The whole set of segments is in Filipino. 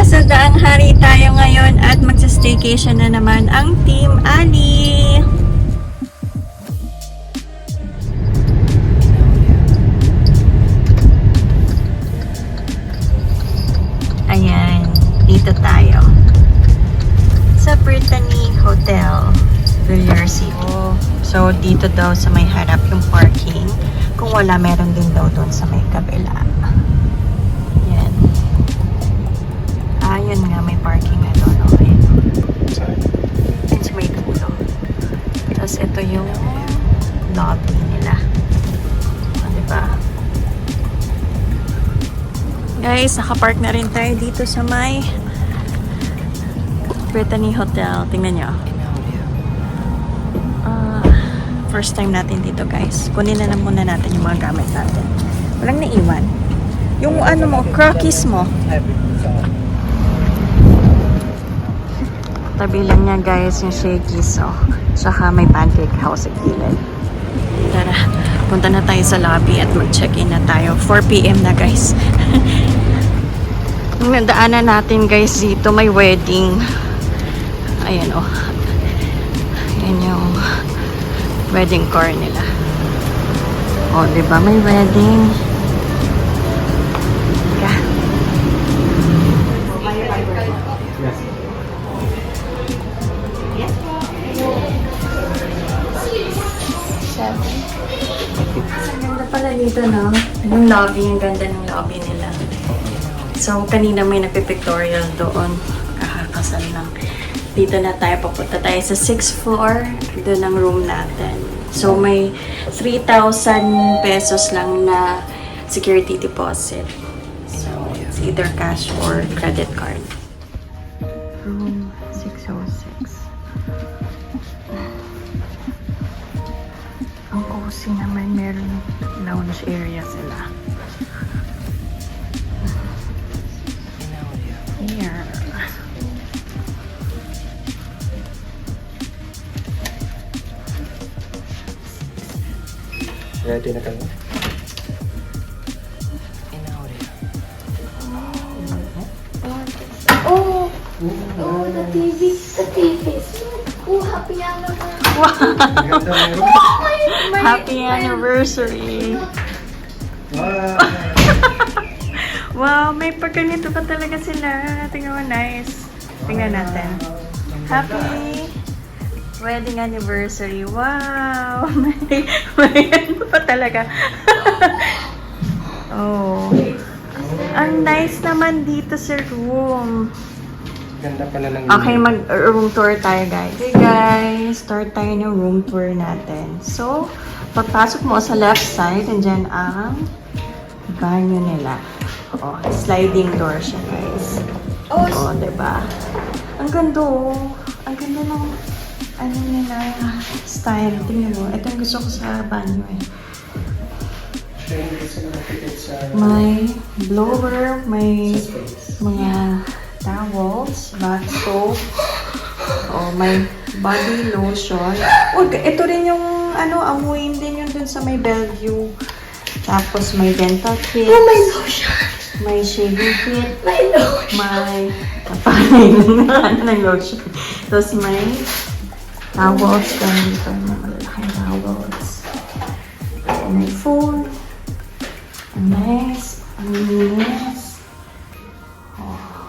Nasa Daang Hari tayo ngayon at magsa-staycation na naman ang Team Ali. Ayan, dito tayo sa Brittany Hotel, Villar City. So, dito daw sa may harap yung parking. Kung wala, meron din daw doon sa may kabila. Yan. Yun nga, may parking na doon. Okay. Yan sa may dulo. Tapos, ito yung lobby nila. Diba? Guys, nakapark na rin tayo dito sa may Brittany Hotel. Tingnan nyo. First time natin dito, guys. Kunin na muna natin yung mga gamit natin. Walang naiwan. Yung ano mo, crockies mo. Tabi lang niya, guys, yung shakies. Oh. Tsaka may pancake house sa gilid. Tara, punta na tayo sa lobby at mag-check-in na tayo. 4 PM na, guys. Yung nadaanan natin, guys, dito may wedding. Ayan, oh. Ayan yung wedding car nila. Oh, diba? May wedding. Yeah. Ang ganda pala dito, no? Yung lobby, yung ganda ng lobby nila. So, kanina may nagpipictorial doon. Kakakasal lang. Dito na tayo, papunta tayo sa 6th floor. Doon ang room natin. So, may 3,000 pesos lang na security deposit. So, it's either cash or credit card. Room 606. Ang cozy naman, meron lounge area sila. Here. Ready na kayo? Oh, oh, the TV. Oh, happy anniversary. Happy anniversary! Wow! Wow, may pagkanito pa talaga sila. Tingnan mo, nice. Tingnan natin. Happy wedding anniversary. Wow! May ano pa talaga. Oh. Ang nice naman dito sa room. Ganda pala ng Okay, mag-room tour tayo, guys. Okay, guys. Start tayo ng room tour natin. So, pagpasok mo sa left side, andyan ang banyo nila. Oh, sliding door siya, guys. Oh, diba? Ang ganda, oh. Ang ganda ng ano nila, style. Tingnan mo. Ito yung gusto ko sa banyo, eh. May blower, may mga towels, bath soap, may body lotion. Oh, ito rin yung, amuin din yung dun sa may Bellevue. Tapos may dental kit. Oh, may lotion. May shaving kit. May lotion. May kapanay ng lotion. Tapos may towels. Dito yung malalaking towels. May phone. Nice. Nice. Oh.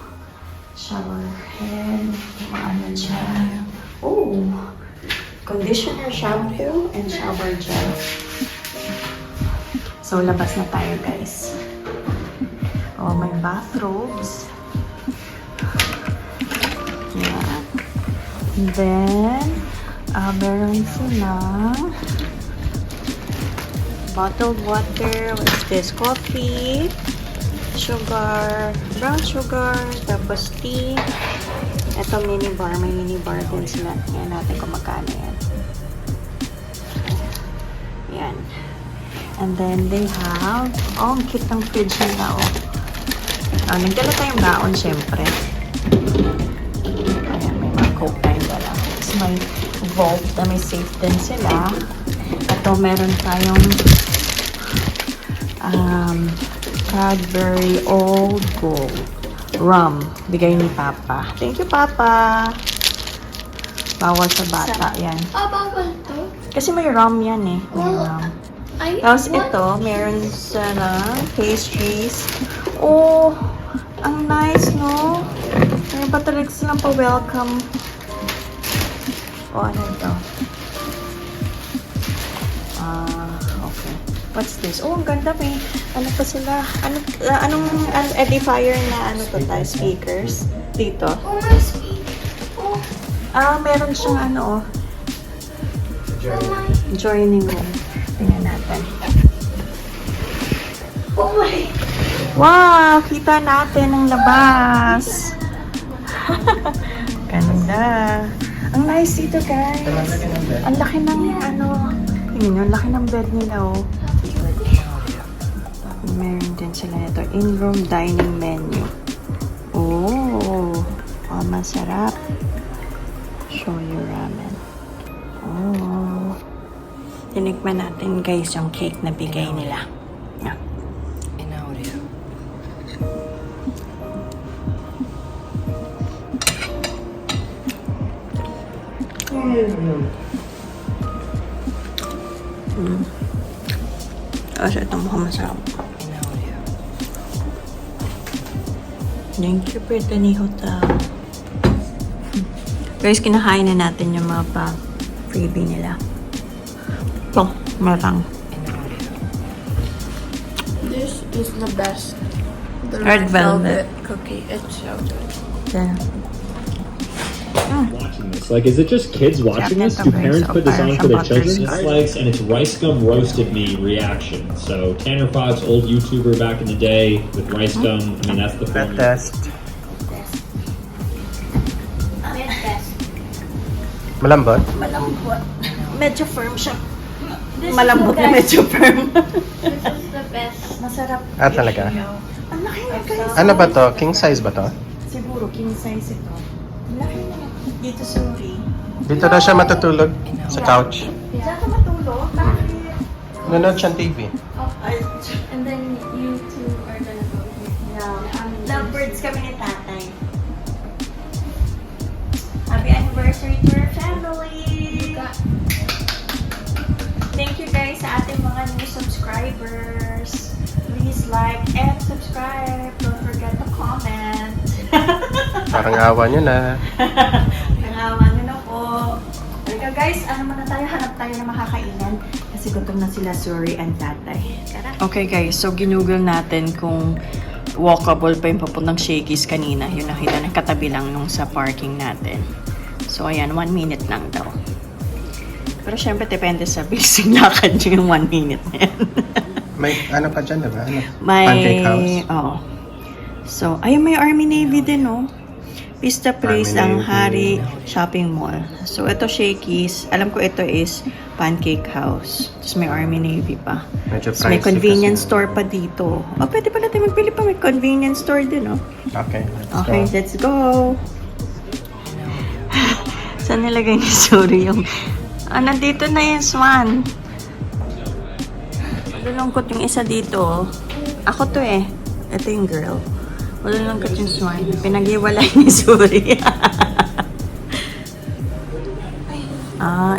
Shower head. Ano dyan. Oh. Conditioner, shampoo, and shower gel. So, labas na tayo, guys. Oh, may bathrobes. Yeah. And then, meron silang bottled water. What's this? Coffee, sugar, brown sugar, tapos tea. Ito minibar. May minibar din sila. Yan natin kung magkano yan. Yan. And then they have, ang cute ng fridge nila, oh. Nagdala tayong baon, syempre. Ayan, may mga Coke tayong dala. Tapos may vault na may safe din sila. Ito, meron tayong Cadbury Old Gold. rum. Bigay ni Papa. Thank you, Papa. Bawal sa bata. Yan. Bawal to? Kasi may rum yan eh. May rum. Ay, Tapos what? ito, meron silang pastries. Oh, ang nice, no? Meron pa talaga silang pa-welcome. Oh, ano ito? Okay. What's this? Oh, ang ganda, may ano pa sila? Anong edifier na ano to tayo? Speakers? Dito. Oh, my sweet. Oh, Meron siyang ano, oh my. joining room. Tingnan natin. Oh my. Wow! Kita natin ang labas. Ganda. Ang nice dito, guys. Ang laki ng ano. Tingnan nyo, ang laki ng bed nila, oh. Meron din sila ito. In-room dining menu. Oh! Masarap. Shoyu ramen. Oh! Tinikman natin, guys, yung cake na bigay nila. Yeah. Kasi ito mukhang masarap. Thank you, Brittany Hotel. Guys, kinakain na natin yung mga pa-freebie nila. Ito, marang. This is the best. The Red velvet. cookie. It's so good. Yeah. Watching this, like, is it just kids watching this? Do parents put this on for their children? Dislikes, and it's rice gum roasted me reaction. So Tanner Fox, old YouTuber back in the day with rice gum. I mean, that's the That formula. test. Best. Malambot? Malambot. Medyo firm siya. Malambot na medyo firm. This is the best. Masarap. Talaga? Ang laki na, guys. Ano ba to? King size ba to? Siguro, king size ito. Ang laki na. Dito, sorry. Dito na siya matutulog sa couch. Diyan ka matulog? Bakit? Nanood siyang TV. And then you two are gonna go here. Yeah. Lovebirds kami ni tatay. Happy anniversary to our family! Thank you guys sa ating mga new subscribers. Please like and subscribe. Don't forget to comment. Parang awa nyo na. Nangawan nyo na po. Halika guys, ano muna tayo? Hanap tayo na makakainan. Kasi gutom na sila, Suri and Tatay. Tara. Okay guys, so ginugol natin kung walkable pa yung papuntang Shakey's kanina. Yung nakita na katabi lang nung sa parking natin. So ayan, 1 minute lang daw. Pero syempre, depende sa basic lakad nyo yung 1 minute na yan. May ano pa dyan, diba? Ano? May, Pancake house. Oo. So, ayun, may Army Navy din, no? Pista Place Army ang Navy. Hari Shopping Mall. So, ito Shakey's. Alam ko ito is Pancake House. Tapos may Army Navy pa. Medyo Tapos may pricey convenience kasi. store pa dito. Oh, pwede pala tayo magpili pa. May convenience store din, no? Okay, let's Okay, go. let's go. Saan nilagay ni Suri yung... nandito na yung swan. Malulungkot yung isa dito. Ako to eh. Ito yung girl. Malulungkot yung swan. Pinag-iwalay ni Suri.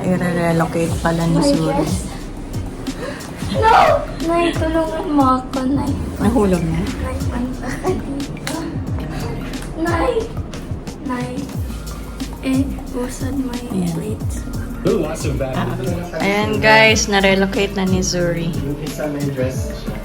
I-relocate pala ni Suri. No! Nay, tulungan mo ako, Nay. Nahulog na. Nay, punta ka dito. Nay! Nay. Busan mo yung plates. Ooh, lots of bad. Ayan guys, na-relocate na ni Zuri. Yung isa may dress siya.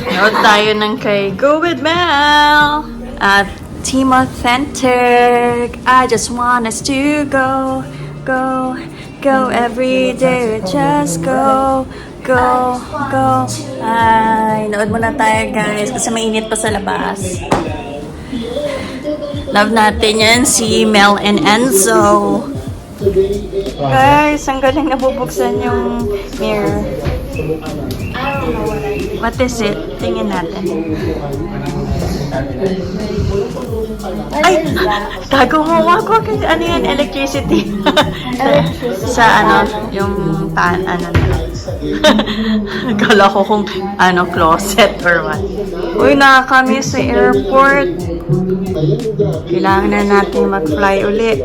Nood tayo ng kay Go With Mel at Team Authentic. I just want us to go, go, go every day. Just go, go, go. Ay, nood muna tayo guys kasi mainit pa sa labas. Love natin yan si Mel and Enzo. Guys, ang galing nabubuksan yung mirror. What is it? Tingin natin. Ay! Tago mo. Wag. Ano yan? Electricity. Sa ano, yung pan, ano na. Kala ko kung ano, closet or what. Uy, nakakami sa airport. Kailangan na natin mag-fly uli.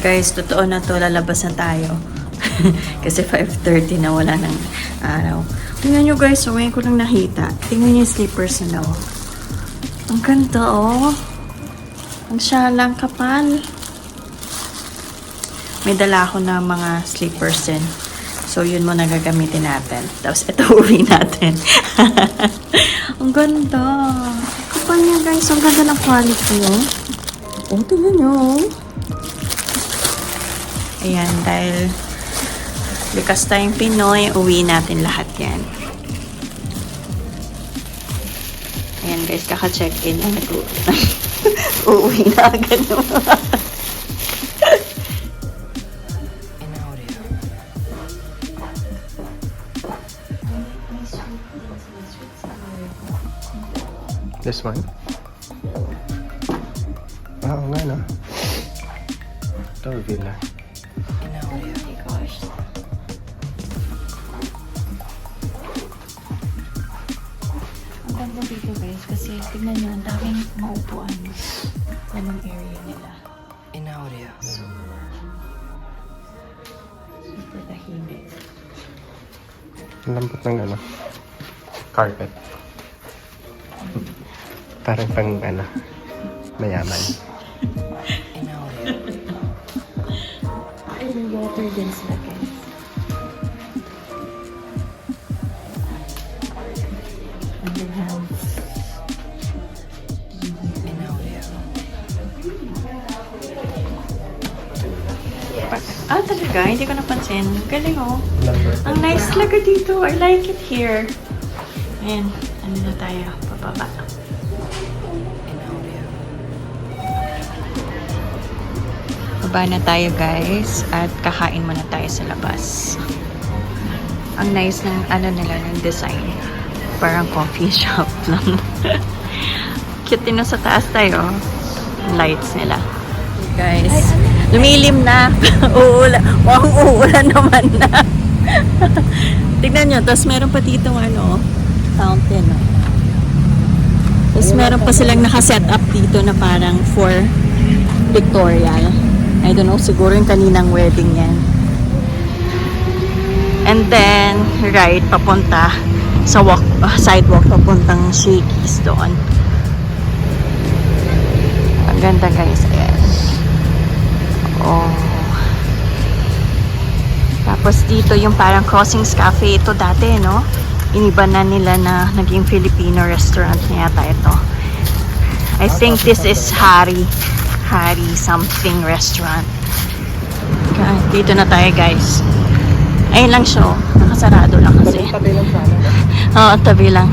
Guys, totoo na to, lalabas na tayo. Kasi 5:30 na, wala ng araw. Tingnan nyo guys, so ngayon ko lang nakita. Tingnan nyo yung slippers nila. Oh. Ang ganda oh. Ang syalang kapal. May dala ako na mga slippers din. So yun mo nagagamitin natin. Tapos ito uwi natin. Ang ganda. Kapal niya guys, ang ganda ng quality oh. Oh, tingnan nyo oh. Ayan, dahil likas tayong Pinoy, uwi natin lahat yan. Ayan guys, kaka-check-in na uuwi na agad naman. This one? Oo nga, no? Ito, villa. Ang ganda dito guys, kasi tignan nyo, ang daming maupuan. Anong area nila. Super tahimik. Ang lambot ng ano? Carpet. Parang pang ano? Mayaman. Ay, may water din sila guys. And they have talaga? Hindi ko napansin. Galing oh. Ang nice talaga dito. I like it here. Ayan. Ano na tayo? Pababa. Baba na tayo guys. At kakain muna tayo sa labas. Ang nice ng ano nila, ng design. Parang coffee shop lang. Cute din na sa taas tayo. Lights nila. Guys, lumilim na. Uulan. Mukhang uulan naman na. Tignan nyo. Tapos meron pa dito ano, fountain. No? Tapos meron pa silang nakaset up dito na parang for pictorial. I don't know, siguro yung kaninang wedding yan. And then, right, papunta sa sidewalk, papuntang Shakey's doon. Ang ganda guys, ayan. Oh. Tapos dito yung parang Crossings Cafe, ito dati, no? Iniba na nila na naging Filipino restaurant na yata ito. I think this is Hari something restaurant. Okay, dito na tayo guys. Ayun lang siya. Nakasarado lang kasi. Tabi lang sana. Oo, tabi lang.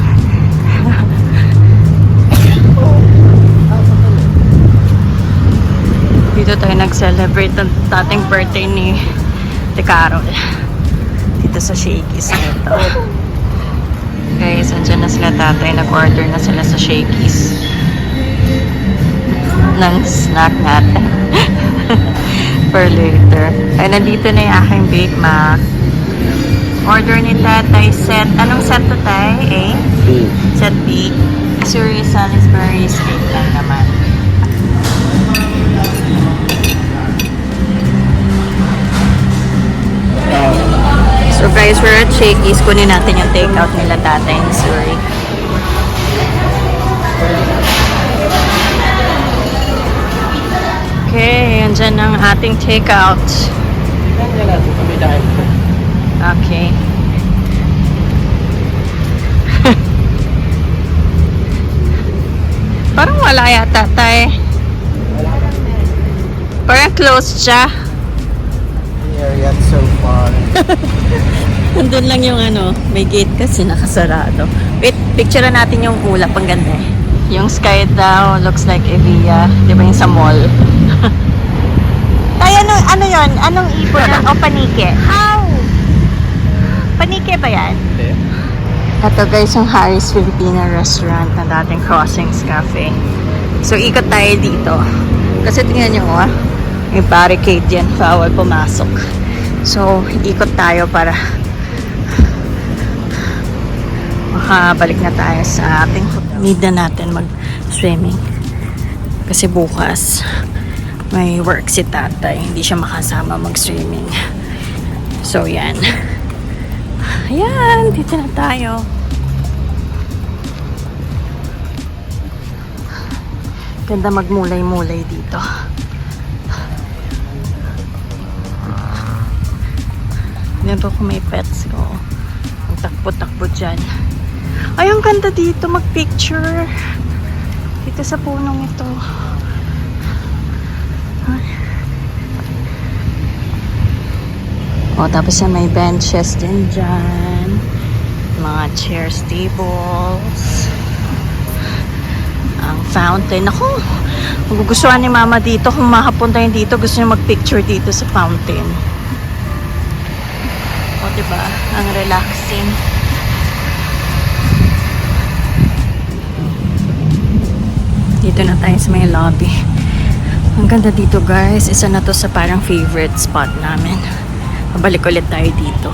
Dito tayo nag-celebrate ng dating birthday ni Carol. Dito sa Shakey's nito. Guys, andyan na sila tatay. Nag-order na sila sa Shakey's ng snack natin. For later. Ay, nandito na yung aking Big Mac. Order ni tatay set. Anong set to tay? A? B. Set B. Missouri Salisbury steak lang naman. So guys, we're at Shakey's. Kunin natin yung takeout nila tatay in Missouri. Okay, andyan ang ating takeout. Okay. Parang wala yata tayo. Parang closed siya. Area so far. Nandun lang yung ano, may gate kasi nakasarado. Wait, picture natin yung ulap. Ang ganda eh. Yung sky daw looks like Evia. Di ba yung sa mall? Ay, ano yun? Anong ibon? O panike? How? Panike ba yan? Hindi. Ito guys, yung Harry's Filipino restaurant na dating Crossings Cafe. So, ikot tayo dito. Kasi tingnan nyo, may barricade yan. Bawal pumasok. So, ikot tayo para makabalik na tayo sa ating hotel. Need na natin mag-swimming. Kasi bukas, may work si tatay. Hindi siya makasama mag-streaming. So, yan. Ayan, dito na tayo. Ganda magmulay-mulay dito. Dito kung may pets ko. Ang takbo-takbo dyan. Ay, ang ganda dito mag-picture. Dito sa punong ito. O, tapos yan may benches din dyan. Mga chairs, tables. Ang fountain. Ako, magugustuhan ni mama dito. Kung makapunta yun dito, gusto niya mag-picture dito sa fountain. O, diba? Ang relaxing. Dito na tayo sa may lobby. Ang ganda dito, guys. Isa na to sa parang favorite spot namin. Pabalik ulit tayo dito.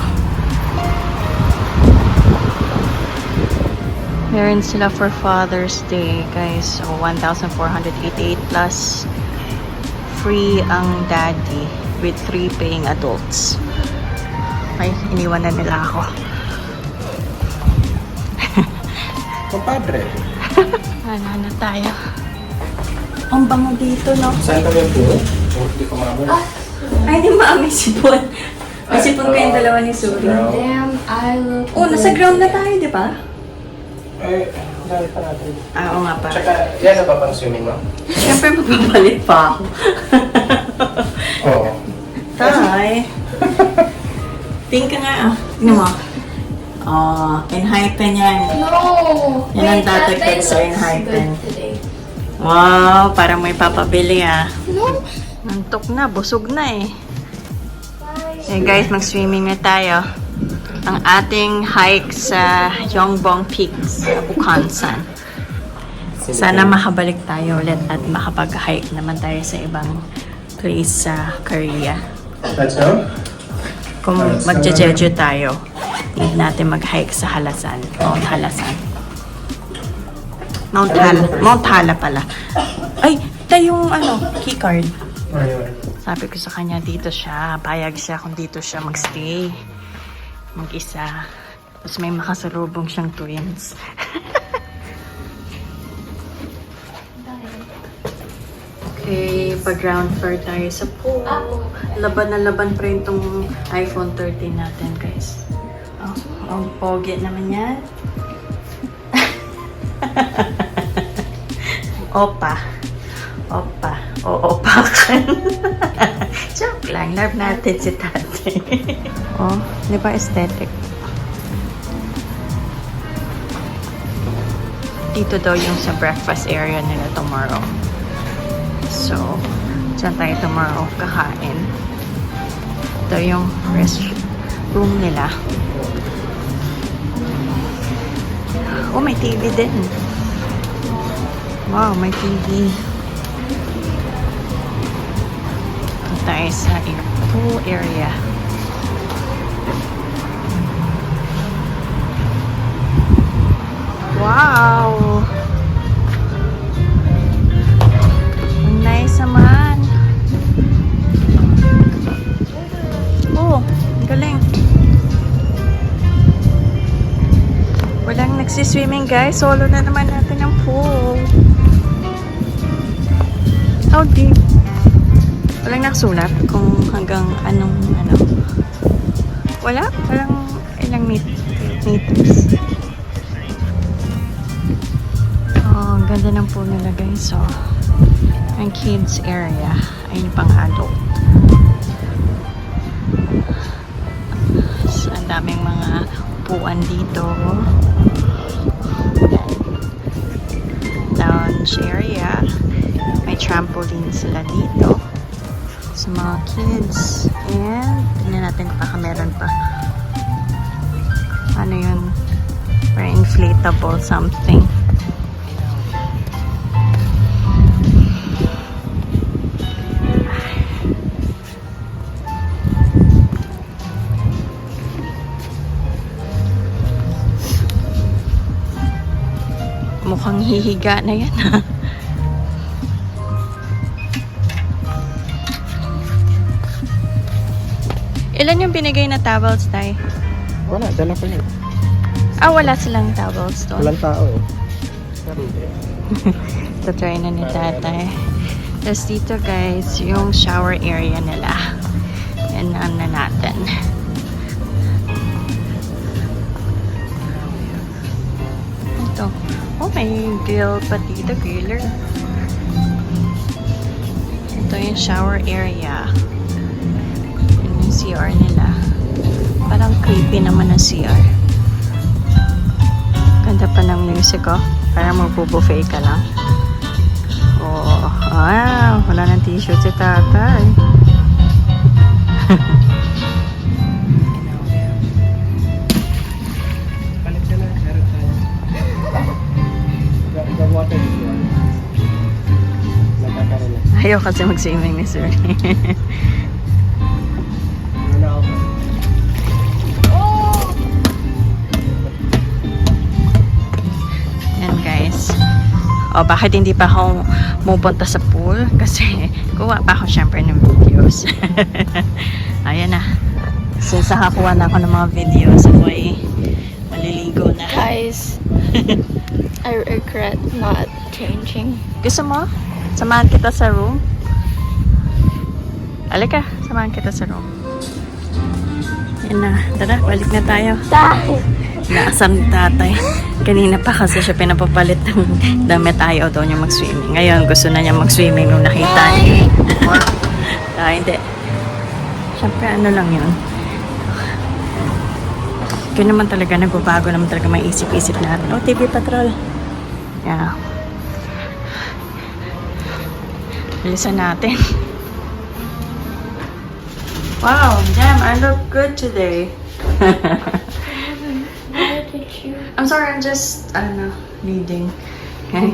Meron sila for Father's Day, guys. So, 1,488 plus free ang daddy with 3 paying adults. Ay, iniwan na nila ako. Compadre. Ano na tayo? Ang bango dito, no? Saan kami po? Hindi ko maamoy. Ay, di maamay sipon. May sipon kayong dalawa ni Suri. Damn, I look. Oh, nasa ground na tayo, di ba? Eh, dahil pa natin. Oo nga pa. Tsaka, yan na ba pang swimming mo? Siyempre, magpapalit pa ako. Oo. Tay. Tingin ka nga, ah. Tingnan mo. Oh, enhypen yan. No! Yan ang Wait, that tatagtag thing sa looks enhypen. good today. Wow, parang may papabili, ah. No? Antok na, busog na eh. Eh guys, mag-swimming na tayo. Ang ating hike sa Yongbong Peak sa Bukhansan. Sana makabalik tayo ulit at makapag-hike naman tayo sa ibang place sa Korea. Let's go. Kung magje-jeju tayo, need natin mag-hike sa Halasan. Mount Halasan. Mount Hala pala. Ay, tayo yung keycard. Sabi ko sa kanya, dito siya. Payag siya kung dito siya magstay. Mag-isa. Tapos may makasalubong siyang twins. Okay, pag-ground floor tayo sa pool. Laban na laban pa rin tong iPhone 13 natin, guys. Oh, ang pogi naman yan. Opa. Opa. O opakan. Joke lang. Love natin si tatay. Oh, di ba aesthetic? Dito daw yung sa breakfast area nila tomorrow. So, dyan tayo tomorrow kakain. Ito yung restroom nila. Oh, may TV din. Wow, may TV. Ito tayo sa pool area. Wow! Ang nice naman. Oh, galing. Walang nagsiswimming, guys. Solo na naman natin ang pool. How deep? Walang nakasulat kung hanggang anong Wala? Walang ilang meters. Oh, ang ganda ng pool nila, guys. So, ang kids area ay pang adult. So, ang daming mga upuan dito. Lounge area. May trampoline sila dito sa mga kids. And tingnan natin baka meron pa. Ano yun? Or inflatable something. Mukhang hihiga na yan, ha? Ilan yung binigay na towels, Tay? Wala, dala ko yun. Ah, wala silang towels doon. Walang tao eh. Ito try na ni Tatay. Tapos dito guys, yung shower area nila. Yan na natin. Ito. Oh, may grill pa dito. Griller. Ito yung shower area. Yan yung CR nila. Parang creepy naman ang CR. Ganda pa ng music, oh. Parang magpo-buffet ka lang. Oh, wow. Wala ng t-shirt si Tatay. Palit ka na, meron tayo. The water is one. Nagkakaroon na. Ayaw kasi mag-swimming ni Sir. Ano na ako? Yan guys. O, bakit hindi pa ako pupunta sa pool? Kasi kuha pa ako syempre ng videos. Ayan na. Since nakakuha na ako ng mga videos, ako ay maliligo na. Guys, I regret not changing. Gusto mo? Samahan kita sa room? Halika, samahan kita sa room. Yan na. Tara, balik na tayo. Naasar ni Tatay. Kanina pa kasi siya pinapapalit ng damit. Ayaw daw niya mag-swimming. Ngayon, gusto na niya mag-swimming nung nakita niya. Hindi. Siyempre, ano lang yun. Kaya naman talaga, nagbabago naman talaga may isip-isip natin. Oh, TV Patrol. Yeah. Bilisan natin. Wow, damn, I look good today. I'm sorry, I'm just, reading.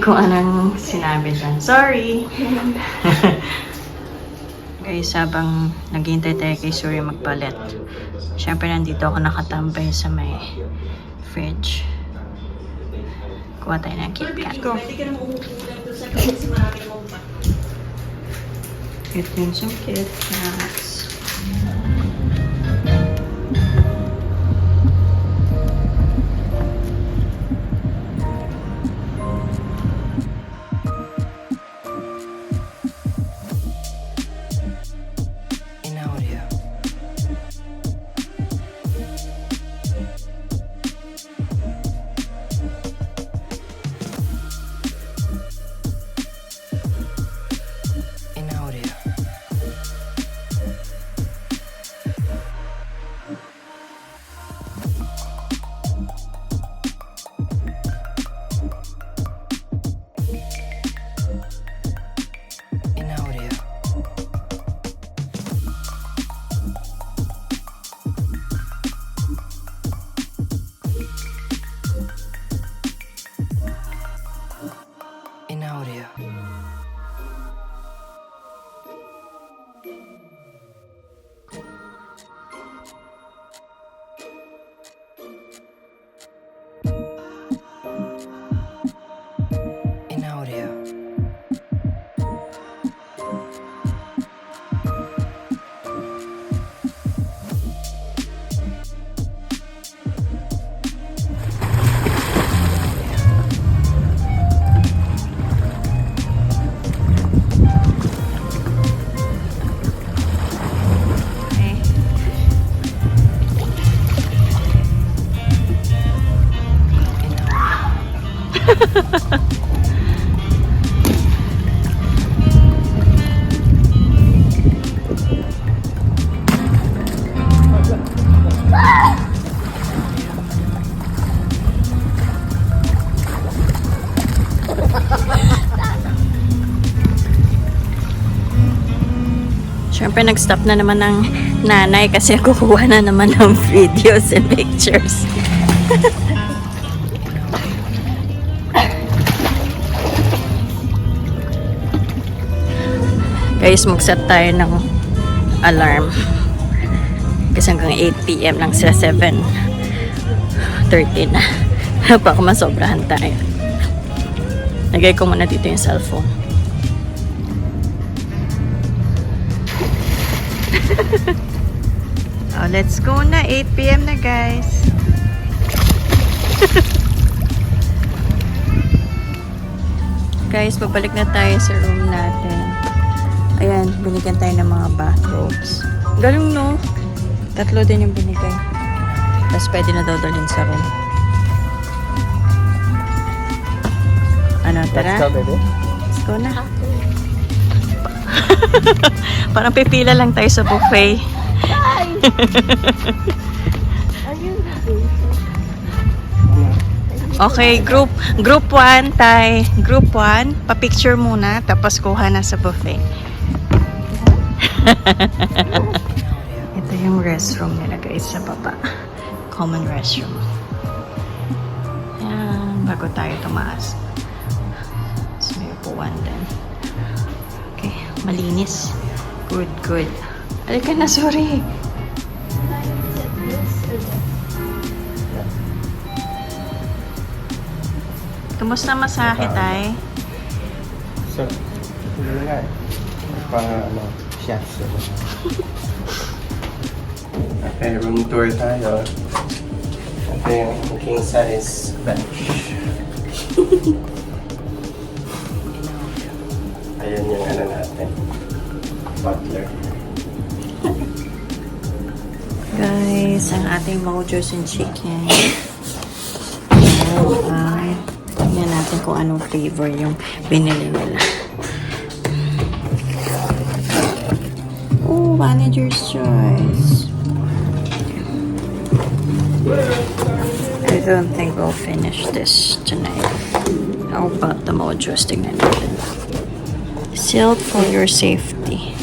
Kung anong sinabi dyan. Sorry! Guys, habang naghihintay tayo kay Surya magpalit, syempre nandito ako nakatambay sa may fridge. Kuha tayo ng KitKat. Get din some KitKats. Siyempre, nag-stop na naman ng nanay kasi kukuha na naman ng videos and pictures. Guys, mag-set tayo ng alarm. Kasi hanggang 8 PM lang sila, 7:30 na. Baka masobrahan tayo. Lagay ko muna dito yung cellphone. Oh, let's go na. 8 p.m. na, guys. Guys, babalik na tayo sa room natin. Ayan, binigyan tayo ng mga bathrobes. Galing, no? 3 din yung binigay. Tapos pwede na daw dalhin sa room. Ano, tara? Let's go, baby. Let's go na. Parang pipila lang tayo sa buffet. Okay, group 1 tay. Group 1, pa-picture muna tapos kuha na sa buffet. Ito yung restroom nila guys sa baba. Common restroom. Ayan, bago tayo tumaas. So, may upuan din. Okay, malinis. Good, good. Halika na, sorry. Kumusta masahe, tay? So, hindi na nga eh. Chefs. Okay, room tour tayo. Ito yung king size bench. Ayan yung ano natin. Butler. Guys, ang ating mojos and chicken. Tignan natin kung anong flavor yung binili nila. Oh, manager's choice. I don't think we'll finish this tonight. How about the mojos? Tignan natin. Sealed for your safety.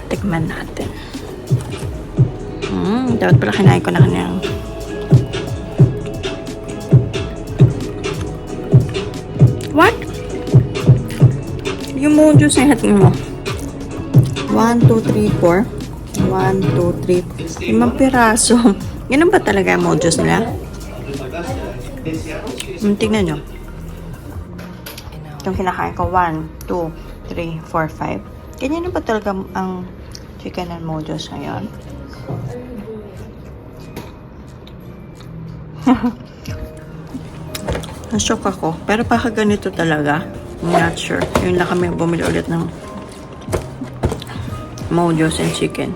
Tikman natin. Dapat pala kinain ko na kanyang. What? Yung mojos na hatin mo. 1, 2, 3, 4. 1, 2, 3, 5 piraso. Ganun ba talaga ang mojos nila? Tingnan nyo. Itong kinakain ko. 1, 2, 3, 4, 5. Ganyan na ba talaga ang chicken and mojos ngayon? Nashock ako. Pero baka ganito talaga. I'm not sure. Yun lang kami bumili ulit ng mojos and chicken.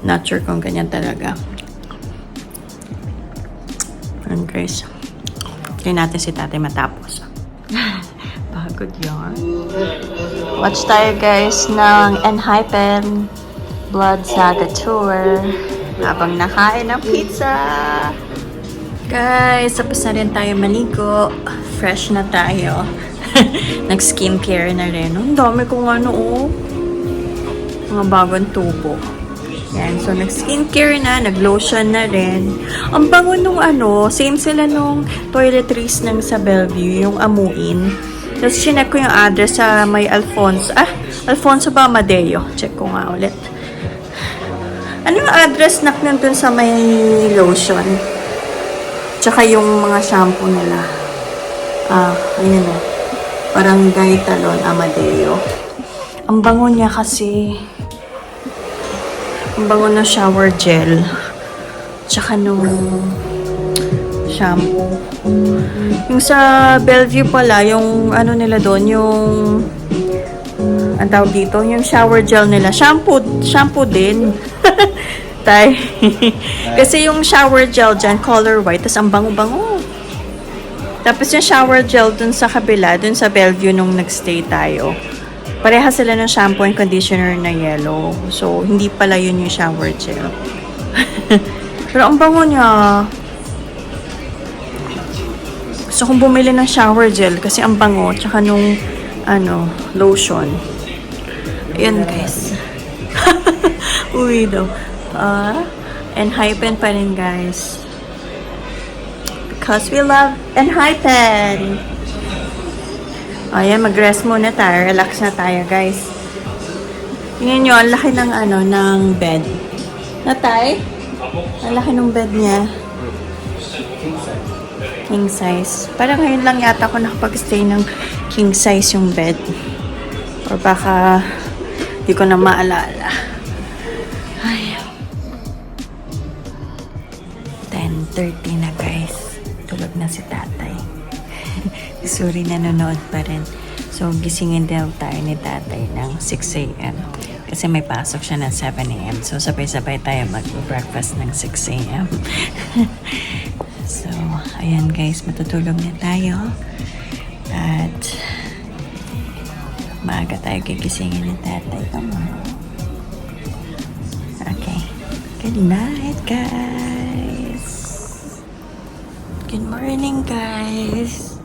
Not sure kung ganyan talaga. And guys, hindi natin si tatay matapos. Pagod yarn. Watch tayo guys ng Enhypen Blood Saga Tour habang nakain ng pizza. Guys, tapos na rin tayo maligo. Fresh na tayo. Nag-skincare na rin. Ang dami kong mga bagong tubo. Yan. So, nag-skincare na, nag-lotion na rin. Ang bango nung same sila nung toiletries ng sa Bellevue, yung amuin. Tapos, chinek ko yung address sa may Alfonso. Alfonso ba Amadeo? Check ko nga ulit. Ano yung address na nandun sa may lotion? Tsaka yung mga shampoo nila. Ayan o. Barangay Talon, Amadeo. Ang bango niya kasi. Ang bango ng shower gel. Tsaka nung shampoo. Yung sa Bellevue pala, yung nila doon, yung ang tawag dito, yung shower gel nila. Shampoo din. Tay. Kasi yung shower gel dyan, color white, tas ang bango-bango. Tapos yung shower gel dun sa kabila, dun sa Bellevue nung nagstay tayo. Pareha sila ng shampoo and conditioner na yellow. So, hindi pala yun yung shower gel. Pero ang bango niya. Gusto kong bumili ng shower gel kasi ang bango. Tsaka nung, lotion. Ayan, guys. Uwi daw. Enhypen pa rin, guys. Because we love Enhypen. Ayan, mag-rest muna tayo. Relax na tayo, guys. Tingnan nyo, ang laki ng, ng bed. Natay? Ang laki ng bed niya. king size. Parang ngayon lang yata ako nakapag-stay ng king size yung bed. Or baka di ko na maalala. Ay. 10:30 na guys. Tulog na si tatay. Sorry, nanonood pa rin. So, gisingin daw tayo ni tatay ng 6 a.m. Kasi may pasok siya ng 7 a.m. So, sabay-sabay tayo mag-breakfast ng 6 a.m. So, ayan guys, matutulog na tayo. At maaga tayo gigisingin ni tatay. Okay. Good night, guys. Good morning, guys.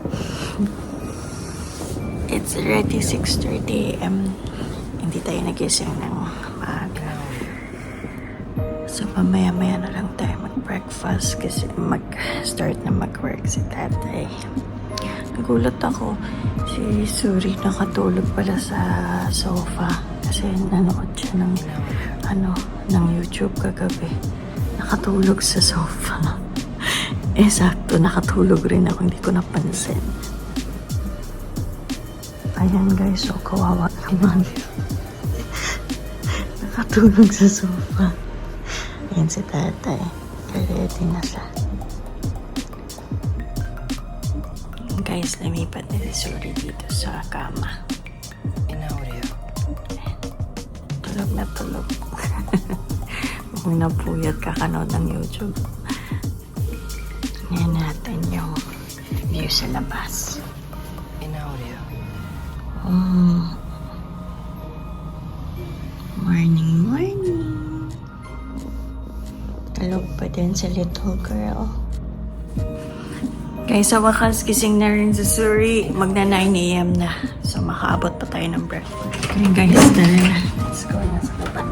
It's already 6:30 a.m. Hindi tayo nagising ng maaga. So, pamaya-maya na lang tayo mag-breakfast kasi mag-start na mag-work si tatay. Nagulat ako. Si Suri nakatulog pala sa sofa kasi nanood siya ng YouTube kagabi. Nakatulog sa sofa. Sakto, nakatulog rin ako. Hindi ko napansin. Ayan guys, so kawawa naman. Nakatulog sa sofa. Ayan si tatay. Ready na siya. Guys, lumipat na si Suri dito sa kama. Tulog na tulog. Huwag na puyat kakanood ng YouTube. Ngayon natin yung view sa labas. Morning, morning. Tulog pa din sa little girl. Guys, sa wakas, gising na rin si Suri. Magna 9 a.m. na. So, makaabot pa tayo ng breakfast. Okay guys, tara na. Let's go na sa baba.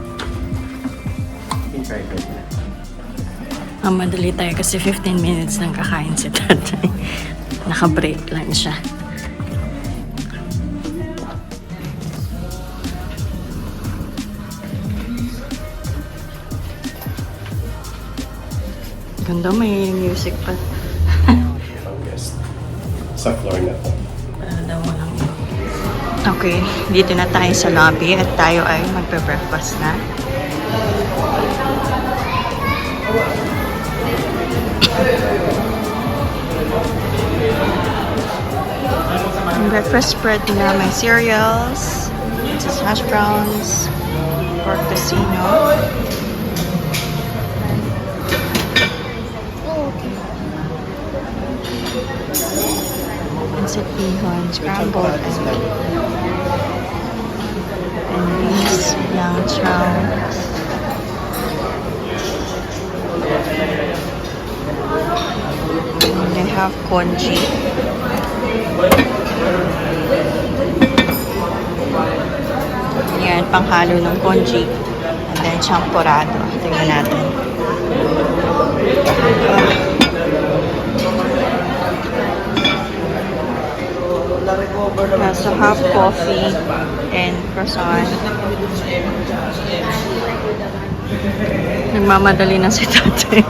Madali tayo kasi 15 minutes lang kakain si tatay. Naka-break lang siya. Ganda, may music pa. Sa floor na to. Okay, dito na tayo sa lobby at tayo ay magpe-breakfast na. Ang breakfast spread na may cereals, hash browns, pork tocino, pancit bihon, scrambled egg, and these young chow. And they have congee. Yan, panghalo ng congee. And then champurrado. Tingnan natin. So half coffee and croissant. Nagmamadali na si tatay.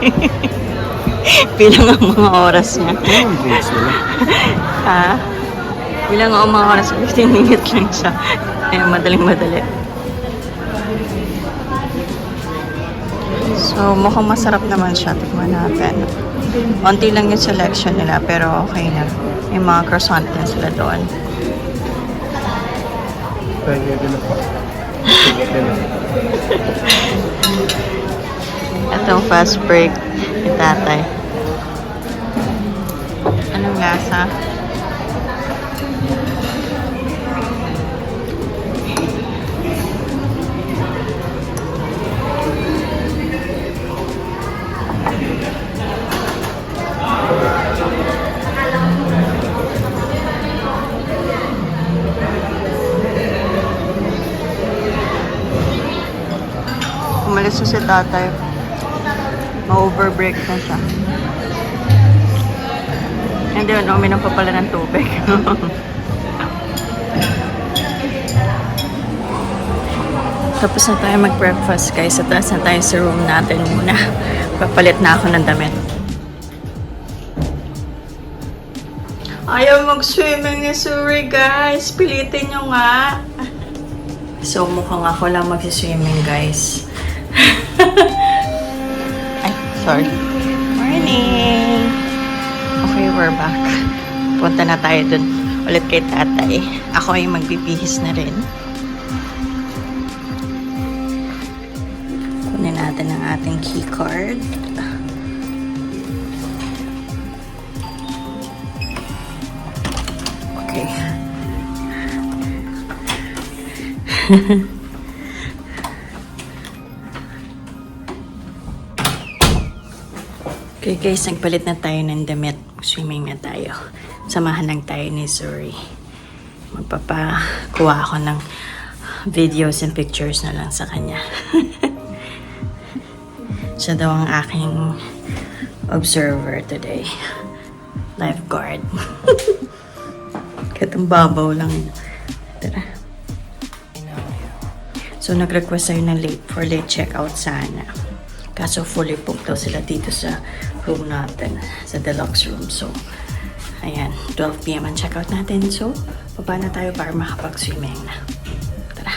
Bilang ang mga oras niya. Ha? Bilang ang mga oras, 15 minutes lang siya. Ayun, madaling-madali. So, mukhang masarap naman siya. Tignan natin. Onti lang yung selection nila, pero okay na. May mga croissant din sila doon. Itong fast break ni tatay. Anong lasa? Umalis na si tatay. Ma-overbreak na siya. Hindi, uminom pa pala ng tubig. Tapos na tayo mag-breakfast guys. At taas na tayo sa room natin muna. Papalit na ako ng damit. Ayaw mag-swimming ni Suri, guys. Pilitin nyo nga. So, mukhang ako lang mag-swimming, guys. Ay, sorry. Morning! Okay, we're back. Punta na tayo dun ulit kay tatay. Ako ay magbibihis na rin. Kunin natin ang ating keycard. Okay. Okay guys, nagpalit na tayo ng damit. Swimming na tayo. Samahan lang tayo ni Zuri. Magpapakuha ako ng videos and pictures na lang sa kanya. Siya daw ang aking observer today. Lifeguard. Katong babaw lang. Tara. So, nag-request tayo ng for late checkout sana. Kaso fully booked daw sila dito sa room natin, sa deluxe room. So, ayan, 12 PM ang checkout natin. So, baba na tayo para makapag-swimming na. Tara.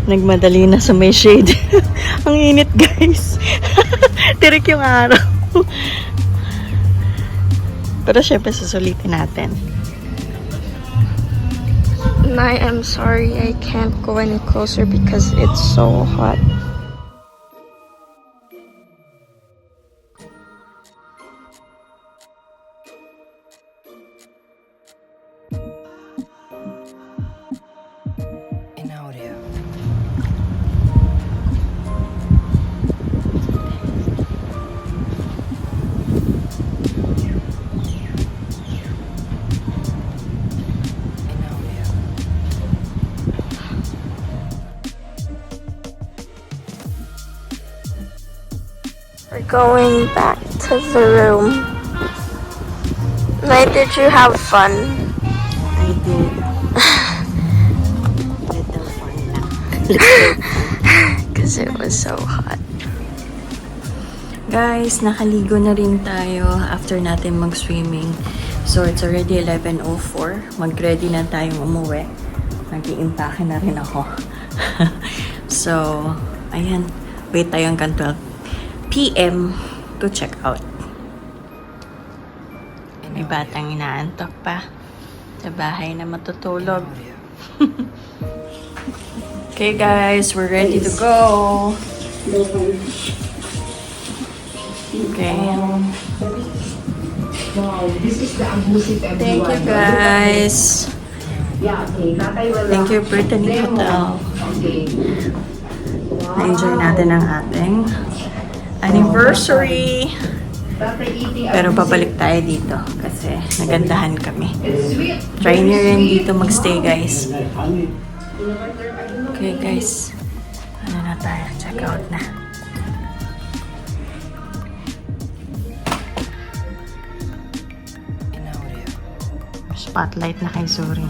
Nagmadali na sa may shade. Ang init, guys. Tirik yung araw. Pero syempre, susulitin natin. I am sorry I can't go any closer because it's so hot. We're going back to the room. Night, did you have fun? I did. Little fun lang. Because it was so hot. Guys, nakaligo na rin tayo after natin mag-swimming. So, it's already 11:04. Mag-ready na tayong umuwi. Nag-i-impake na rin ako. So, ayan. Wait tayo hanggang 12 PM to check out. May batang inaantok pa. Sa bahay na matutulog. Okay guys, we're ready to go. Okay. Thank you guys. Thank you Brittany Hotel. Na-enjoy natin ang ating anniversary. Pero babalik tayo dito kasi nagandahan kami. Try nyo rin dito magstay guys. Okay guys. Ano na tayo? Check out na. Spotlight na kay Suri.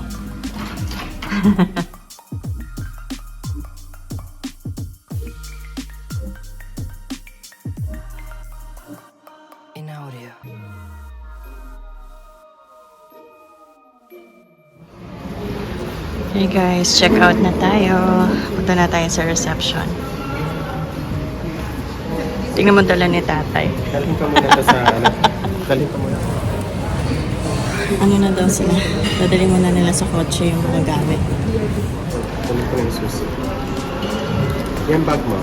Okay guys, check out na tayo. Punta na tayo sa reception. Tingnan mo dala ni tatay. Dalhin ko muna ito sa dalhin ko muna. Ano na daw sila? Dadali muna nila sa kotse yung mga gamit. Dalhin ko na yung susi. Yan bag mo.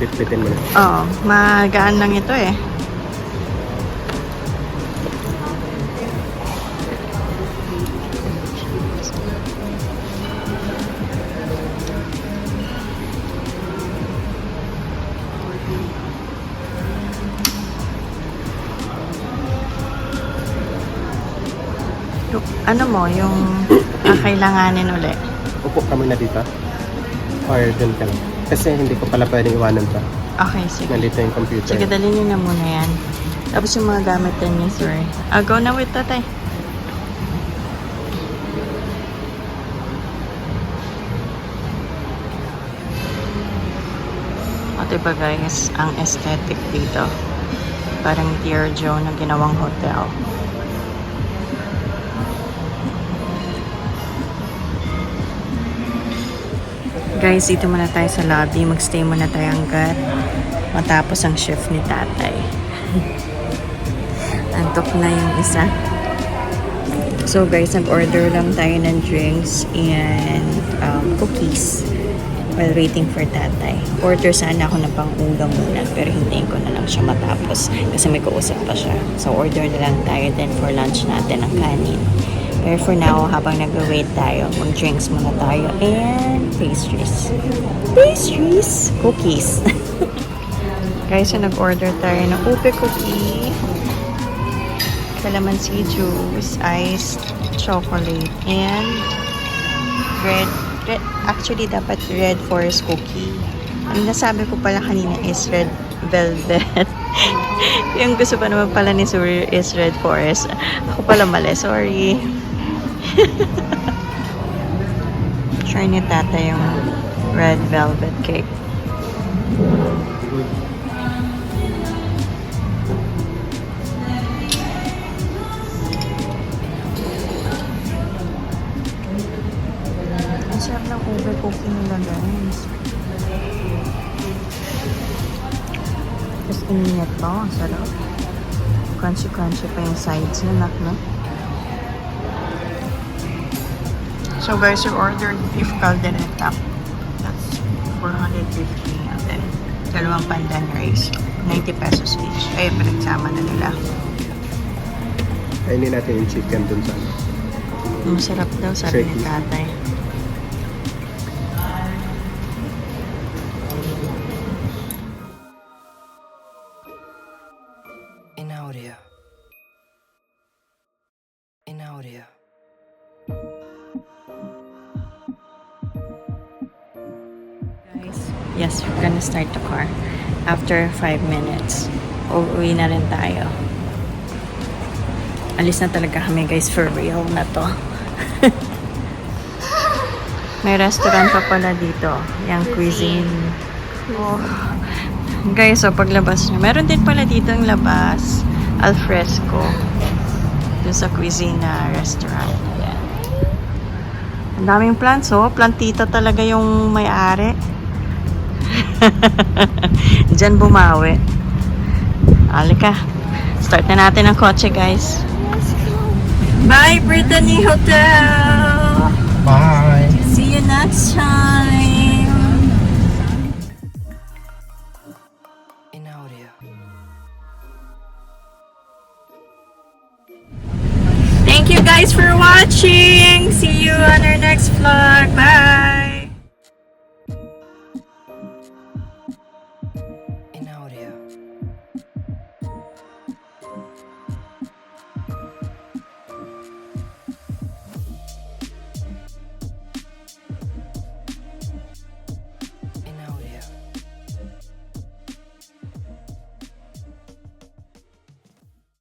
Bitbitin mo na. Oo, magaan lang ito eh. Ano mo, yung kailanganin uli? Upo kami na dito. Or dun ka lang. Kasi hindi ko pala pwedeng iwanan pa. Okay, sige. Nandito yung computer. Sige, dalhin niyo na muna yan. Tapos yung mga gamit din niya, sorry. I'll go na with tatay. Diba guys, ang aesthetic dito. Parang Dear Joe na ginawang hotel. Guys, dito muna tayo sa lobby. Magstay muna tayo hanggat matapos ang shift ni tatay. Antok na yung isa. So guys, nag-order lang tayo ng drinks and cookies while waiting for tatay. Order sana ako ng pang-ulam muna pero hintayin ko na lang siya matapos kasi may kausap pa siya. So order na lang tayo then for lunch natin ang kanin. Pero for now, habang nag-wait tayo, mag-drinks muna tayo and pastries. Pastries! Cookies! Guys, so nag-order tayo ng upe cookie, calamansi juice, iced chocolate, and actually dapat red forest cookie. Ang nasabi ko pala kanina is red velvet. Yung gusto pa naman pala ni Suri is red forest. Ako pala mali, sorry. Try ni tata yung red velvet cake. Ang sarap ng ube cookie nila guys. Tapos ininit pa, ang sarap. Crunchy pa yung sides nila, no? So guys, we ordered beef caldereta. That's 450 and then dalawang pandan rice. 90 pesos each. Ay, pinagsama na nila. Kainin natin yung chicken dun sa Masarap daw, sabi ni Shaky. tatay. Inaudio. Inaudio. Guys, yes, we're gonna start the car. After 5 minutes, uuwi na rin tayo. Alis na talaga kami guys, for real na to. May restaurant pa pala dito, yung cuisine. Oh. Guys, so paglabas nyo, meron din pala dito yung labas, al fresco. Dun sa cuisine na restaurant. Ayan. Ang daming plants, oh. Plantita talaga yung may-ari. Diyan bumawi. Alika. Start na natin ang kotse, guys. Bye, Brittany Hotel! Bye! See you next time! Inaudio. Thank you guys for watching! See you on our next vlog! Bye!